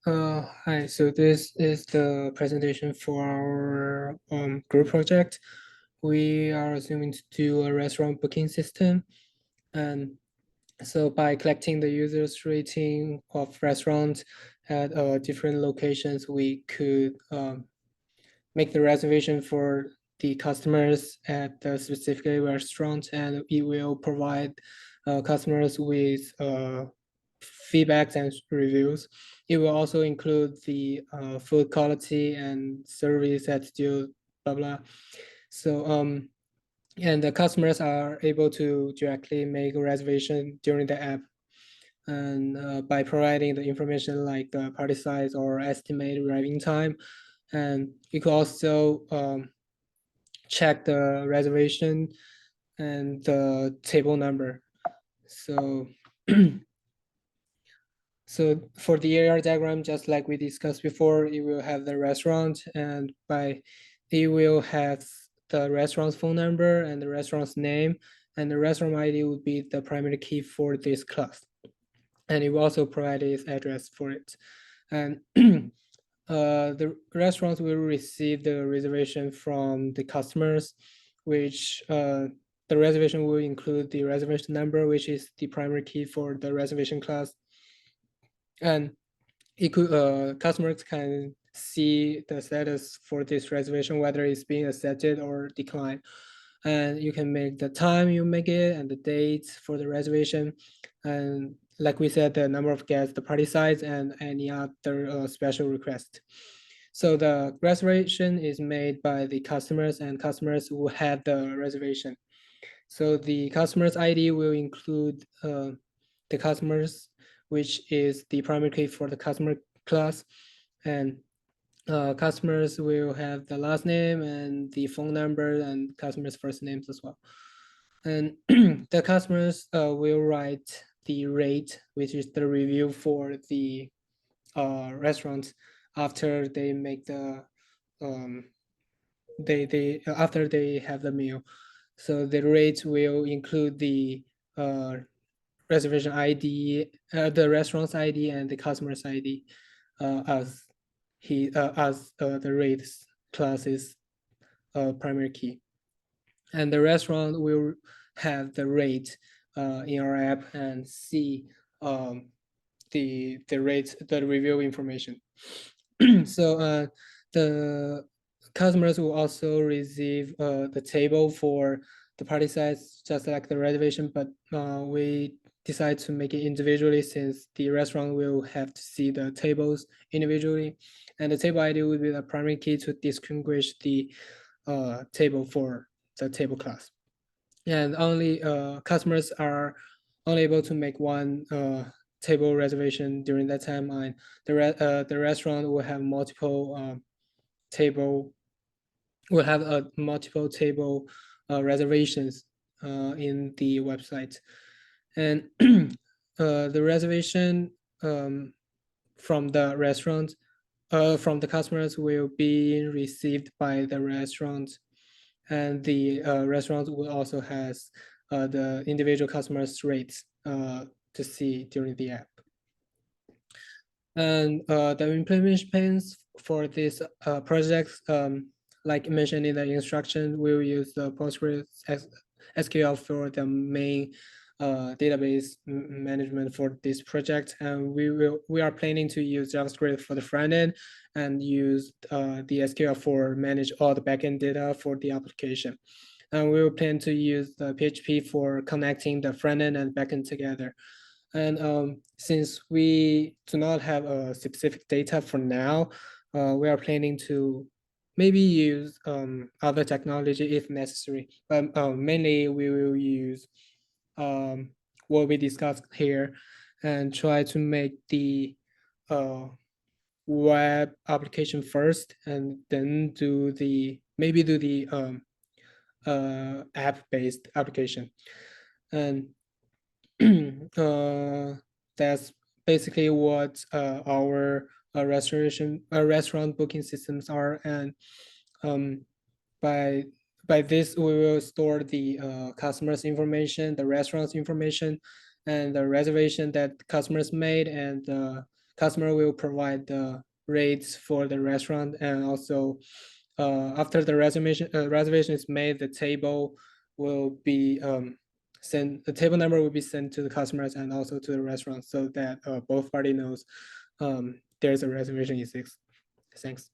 Hi, so this is the presentation for our group project. We are assuming to do a restaurant booking system. And so by collecting the users' rating of restaurants at different locations, we could make the reservation for the customers at the specific restaurant, and it will provide customers with feedbacks and reviews. It will also include the food quality and service attitude, blah blah. So and the customers are able to directly make a reservation during the app, and by providing the information like the party size or estimated arriving time, and you could also check the reservation and the table number. So so for the AR diagram, just like we discussed before, it will have the restaurant, and it will have the restaurant's phone number and the restaurant's name, and the restaurant ID would be the primary key for this class. And it will also provide its address for it. And the restaurants will receive the reservation from the customers, which the reservation will include the reservation number, which is the primary key for the reservation class. And it could customers can see the status for this reservation, whether it's being accepted or declined. And you can make the time you make it and the date for the reservation. And like we said, the number of guests, the party size, and any other special request. So the reservation is made by the customers, and customers who have the reservation. So the customer's ID will include the customers, which is the primary key for the customer class. And customers will have the last name and the phone number and customers' first names as well. And the customers will write the rate, which is the review for the restaurant after they make the after they have the meal. So the rate will include the reservation ID, the restaurant's ID, and the customer's ID as the rates classes primary key. And the restaurant will have the rate in our app and see the rate, the review information. So the customers will also receive the table for the party size, just like the reservation, but we decide to make it individually since the restaurant will have to see the tables individually. And the table ID will be the primary key to distinguish the table for the table class. And only customers are only able to make one table reservation during that time, and the restaurant will have multiple table will have a multiple table reservations in the website. And the reservation from the restaurant from the customers will be received by the restaurant, and the restaurant will also has the individual customers rates to see during the app. And the implementation plans for this project, like mentioned in the instruction, we will use the Postgres SQL for the main database management for this project, and we are planning to use JavaScript for the front end and use the SQL for manage all the backend data for the application. And we will plan to use the PHP for connecting the front end and backend together. And since we do not have a specific data for now, we are planning to maybe use other technology if necessary. But mainly we will use what we discussed here and try to make the web application first, and then do the app-based application. And that's basically what our restaurant booking systems are. And by this, we will store the customers' information, the restaurant's information, and the reservation that customers made, and the customer will provide the rates for the restaurant, and also after the reservation is made, the table will be sent. The table number will be sent to the customers and also to the restaurant, so that both party knows there's a reservation exists. Thanks.